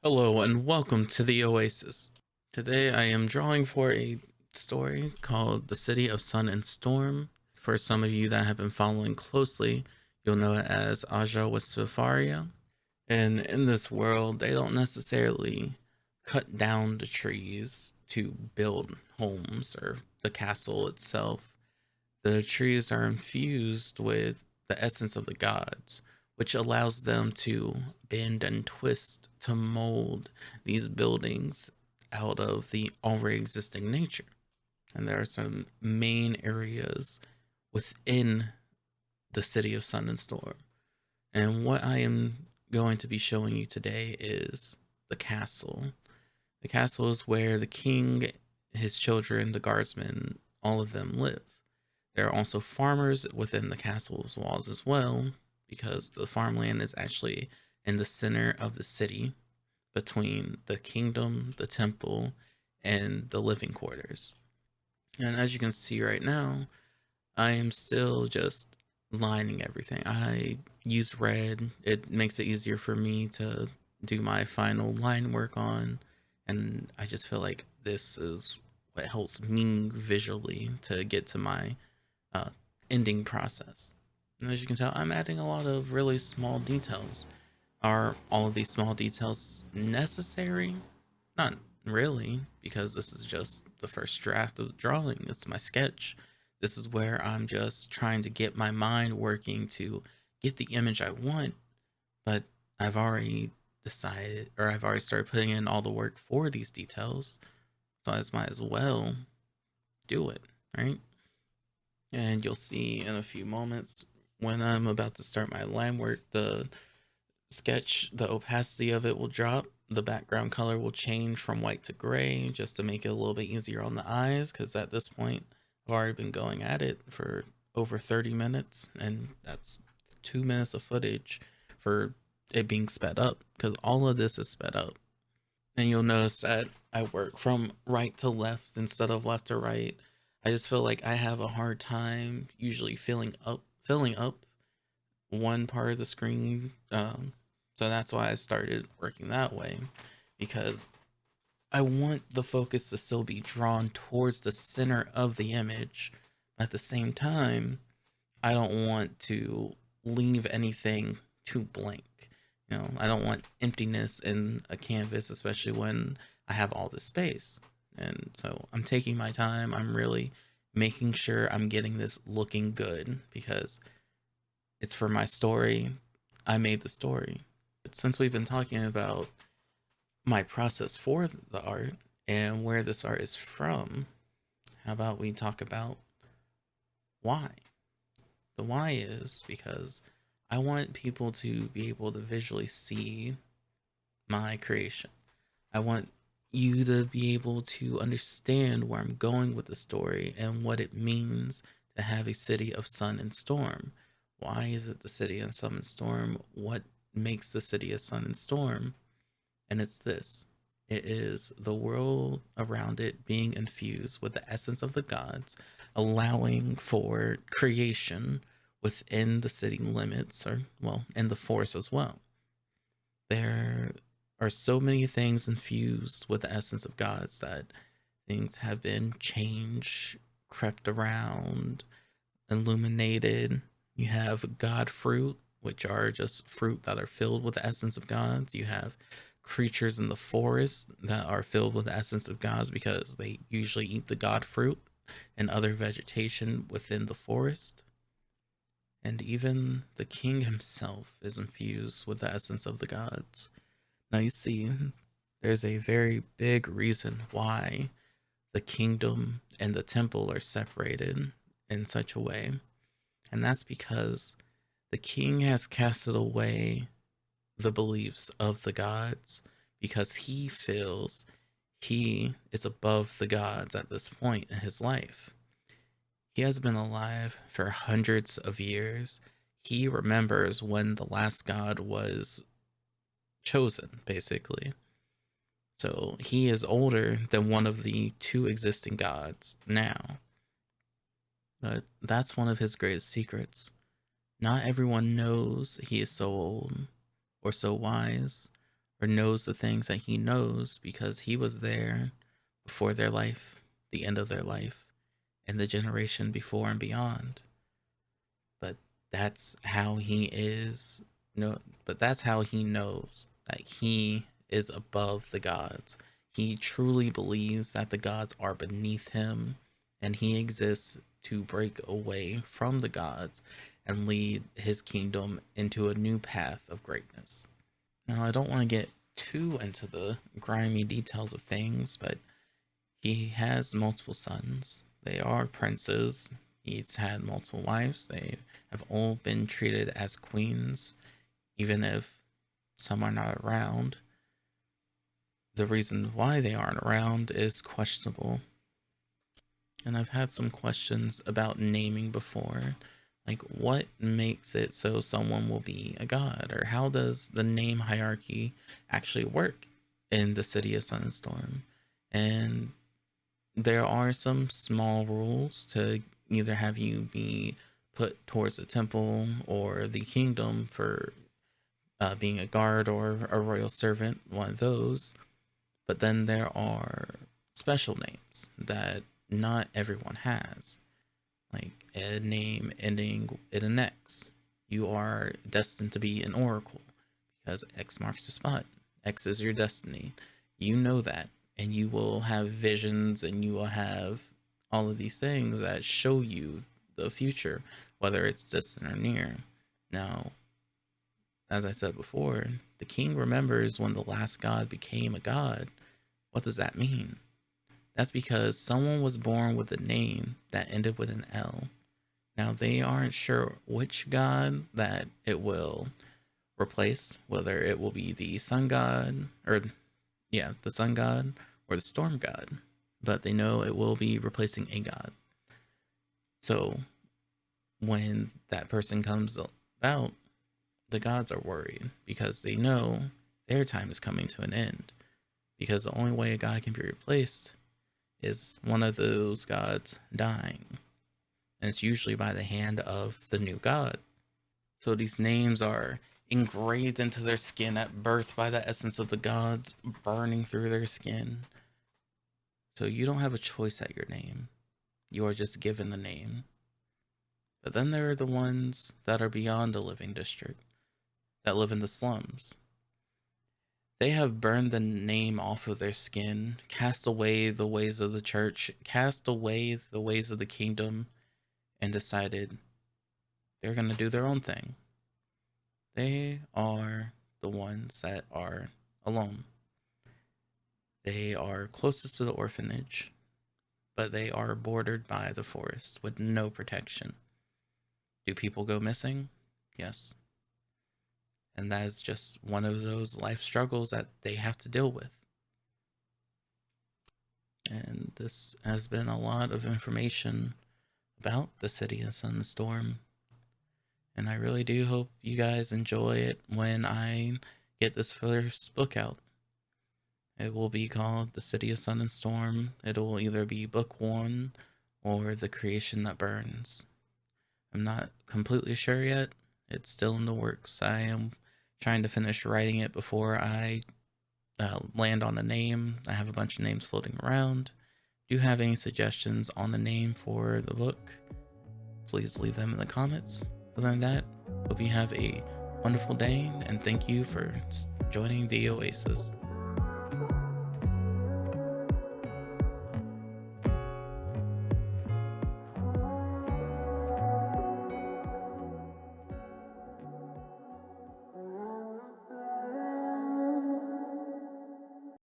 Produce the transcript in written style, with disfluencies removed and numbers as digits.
Hello and welcome to the Oasis. Today I am drawing for a story called The City of Sun and Storm. For some of you that have been following closely, you'll know it as Aja with Safaria. And in this world, they don't necessarily cut down the trees to build homes or the castle itself. The trees are infused with the essence of the gods, which allows them to bend and twist to mold these buildings out of the already existing nature. And there are some main areas within the city of Sun and Storm. And what I am going to be showing you today is the castle. The castle is where the king, his children, the guardsmen, all of them live. There are also farmers within the castle's walls as well, because the farmland is actually in the center of the city between the kingdom, the temple, and the living quarters. And as you can see right now, I am still just lining everything. I use red. It makes it easier for me to do my final line work on. And I just feel like this is what helps me visually to get to my uh, ending process. And as you can tell, I'm adding a lot of really small details. Are all of these small details necessary? Not really, because this is just the first draft of the drawing. It's my sketch. This is where I'm just trying to get my mind working to get the image I want, but I've already decided, or I've already started putting in all the work for these details, so I might as well do it, right? And you'll see in a few moments when I'm about to start my line work, the sketch, the opacity of it will drop. The background color will change from white to gray just to make it a little bit easier on the eyes, because at this point, I've already been going at it for over 30 minutes, and that's 2 minutes of footage for it being sped up, because all of this is sped up. And you'll notice that I work from right to left instead of left to right. I just feel like I have a hard time usually filling up one part of the screen. So that's why I started working that way, because I want the focus to still be drawn towards the center of the image. At the same time, I don't want to leave anything too blank. I don't want emptiness in a canvas, especially when I have all this space. And so I'm taking my time. I'm really making sure I'm getting this looking good, because it's for my story. I made the story. But since we've been talking about my process for the art and where this art is from, how about we talk about why? The why is because I want people to be able to visually see my creation. I want you to be able to understand where I'm going with the story and what it means to have a city of sun and storm. Why is it the city of sun and storm? What makes the city of sun and storm? And it's this: it is the world around it being infused with the essence of the gods, allowing for creation within the city limits, or, well, in the forest as well. There are so many things infused with the essence of gods that things have been changed, crept around, illuminated. You have god fruit, which are just fruit that are filled with the essence of gods. You have creatures in the forest that are filled with the essence of gods because they usually eat the god fruit and other vegetation within the forest. And even the king himself is infused with the essence of the gods. Now you see, there's a very big reason why the kingdom and the temple are separated in such a way. And that's because the king has casted away the beliefs of the gods, because he feels he is above the gods at this point in his life. He has been alive for hundreds of years. He remembers when the last god was chosen, basically. So he is older than one of the two existing gods now. But that's one of his greatest secrets. Not everyone knows he is so old or so wise, or knows the things that he knows because he was there before their life, the end of their life, and the generation before and beyond. But that's how he is. No, but that's how he knows that he is above the gods. He truly believes that the gods are beneath him, and he exists to break away from the gods and lead his kingdom into a new path of greatness. Now, I don't want to get too into the grimy details of things, but he has multiple sons. They are princes. He's had multiple wives. They have all been treated as queens, even if some are not around. The reason why they aren't around is questionable. And I've had some questions about naming before. Like, what makes it so someone will be a god? Or how does the name hierarchy actually work in the city of Sun and Storm? And there are some small rules to either have you be put towards the temple or the kingdom for being a guard or a royal servant, one of those. But then there are special names that not everyone has, like a name ending in an X. You are destined to be an oracle because X marks the spot. X is your destiny. You know that, and you will have visions and you will have all of these things that show you the future, whether it's distant or near. Now, as I said before, the king remembers when the last god became a god. What does that mean? That's because someone was born with a name that ended with an L. Now, they aren't sure which god that it will replace, whether it will be the sun god, or the sun god, or the storm god, but they know it will be replacing a god. So when that person comes about, the gods are worried because they know their time is coming to an end. Because the only way a god can be replaced is one of those gods dying. And it's usually by the hand of the new god. So these names are engraved into their skin at birth by the essence of the gods burning through their skin. So you don't have a choice at your name. You are just given the name. But then there are the ones that are beyond the living district, that live in the slums. They have burned the name off of their skin, cast away the ways of the church, cast away the ways of the kingdom, and decided they're going to do their own thing. They are the ones that are alone. They are closest to the orphanage, but they are bordered by the forest with no protection. Do people go missing? Yes. And that is just one of those life struggles that they have to deal with. And this has been a lot of information about the city of Sun and Storm. And I really do hope you guys enjoy it when I get this first book out. It will be called The City of Sun and Storm. It will either be book 1 or The Creation That Burns. I'm not completely sure yet. It's still in the works. I am trying to finish writing it before I land on a name. I have a bunch of names floating around. Do you have any suggestions on the name for the book? Please leave them in the comments. Other than that, hope you have a wonderful day, and thank you for joining the Oasis.